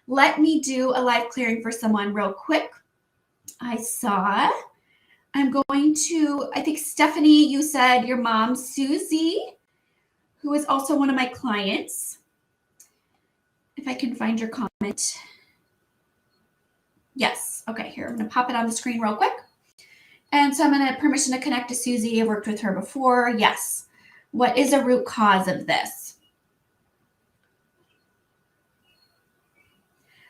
Let me do a live clearing for someone real quick. I'm going to, I think Stephanie, you said your mom, Susie, who is also one of my clients. If I can find your comment. Yes. Okay, here, I'm going to pop it on the screen real quick. And so I'm going to permission to connect to Susie. I've worked with her before. Yes. What is a root cause of this?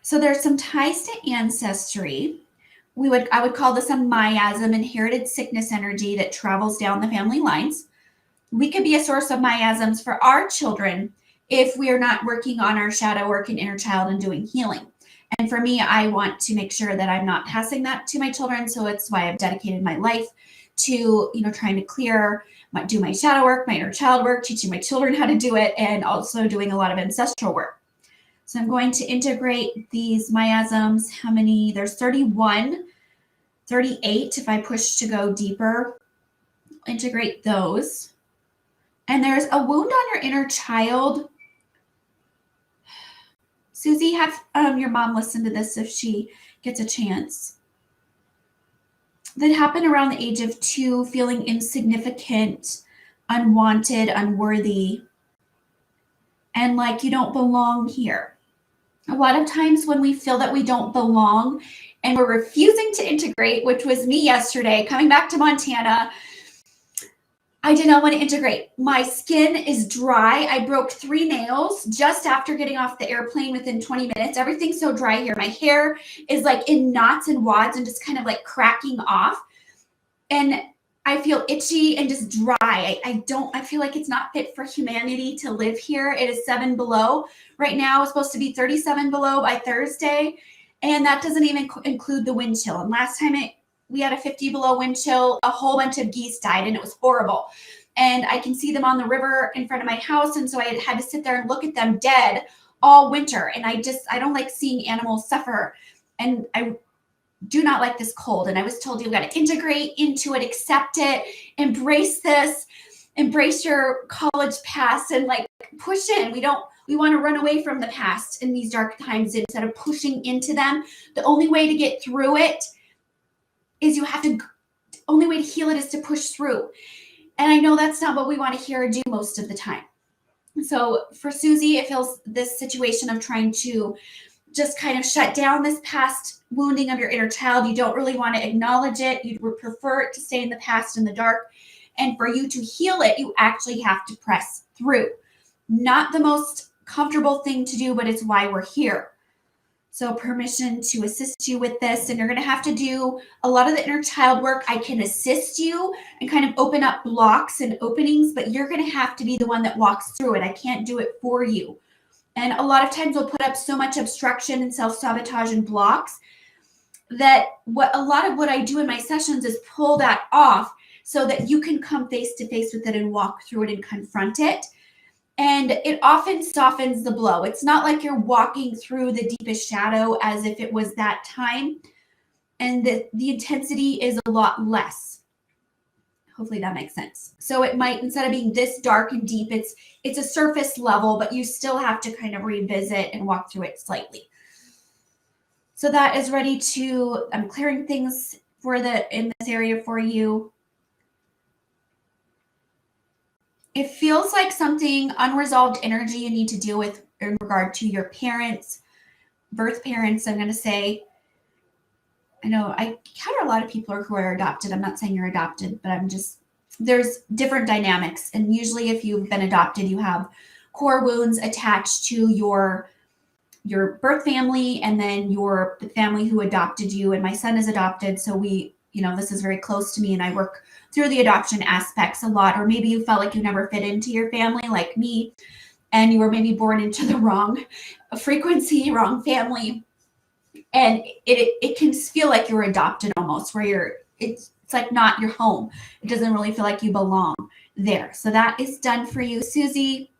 So there's some ties to ancestry. I would call this a miasm, inherited sickness energy that travels down the family lines. We could be a source of miasms for our children if we are not working on our shadow work and inner child and doing healing. And for me, I want to make sure that I'm not passing that to my children. So it's why I've dedicated my life to, trying to clear, do my shadow work, my inner child work, teaching my children how to do it, and also doing a lot of ancestral work. So I'm going to integrate these miasms. How many? There's 31, 38 if I push to go deeper. Integrate those. And there's a wound on your inner child. Susie, have your mom listen to this if she gets a chance. That happened around the age of 2, feeling insignificant, unwanted, unworthy, and like you don't belong here. A lot of times when we feel that we don't belong and we're refusing to integrate, which was me yesterday, coming back to Montana, I did not want to integrate. My skin is dry. I broke 3 nails just after getting off the airplane within 20 minutes. Everything's so dry here. My hair is like in knots and wads and just kind of like cracking off. And I feel itchy and just dry. I feel like it's not fit for humanity to live here. It is 7 below. Right now it's supposed to be 37 below by Thursday. And that doesn't even include the wind chill. And last time we had a 50 below wind chill, a whole bunch of geese died and it was horrible. And I can see them on the river in front of my house. And so I had to sit there and look at them dead all winter. And I don't like seeing animals suffer. And I do not like this cold. And I was told you've got to integrate into it, accept it, embrace this, embrace your college past and like push in. We want to run away from the past in these dark times instead of pushing into them. The only way to get through it is only way to heal it is to push through. And I know that's not what we want to hear or do most of the time. So for Susie, it feels this situation of trying to just kind of shut down this past wounding of your inner child. You don't really want to acknowledge it. You would prefer it to stay in the past in the dark. And for you to heal it, you actually have to press through. Not the most comfortable thing to do, but it's why we're here. So permission to assist you with this. And you're going to have to do a lot of the inner child work. I can assist you and kind of open up blocks and openings, but you're going to have to be the one that walks through it. I can't do it for you. And a lot of times we'll put up so much obstruction and self-sabotage and blocks that a lot of what I do in my sessions is pull that off so that you can come face to face with it and walk through it and confront it. And it often softens the blow. It's not like you're walking through the deepest shadow as if it was that time. And the intensity is a lot less. Hopefully that makes sense. So it might, instead of being this dark and deep, it's a surface level, but you still have to kind of revisit and walk through it slightly. So that is ready to, I'm clearing things in this area for you. It feels like something unresolved energy you need to deal with in regard to your parents, birth parents, I'm going to say. I know I encounter a lot of people who are adopted. I'm not saying you're adopted, but there's different dynamics. And usually if you've been adopted, you have core wounds attached to your birth family and then the family who adopted you. And my son is adopted. So this is very close to me and I work through the adoption aspects a lot. Or maybe you felt like you never fit into your family like me and you were maybe born into the wrong frequency, wrong family. And it can feel like you're adopted almost, where it's like not your home. It doesn't really feel like you belong there. So that is done for you. Susie,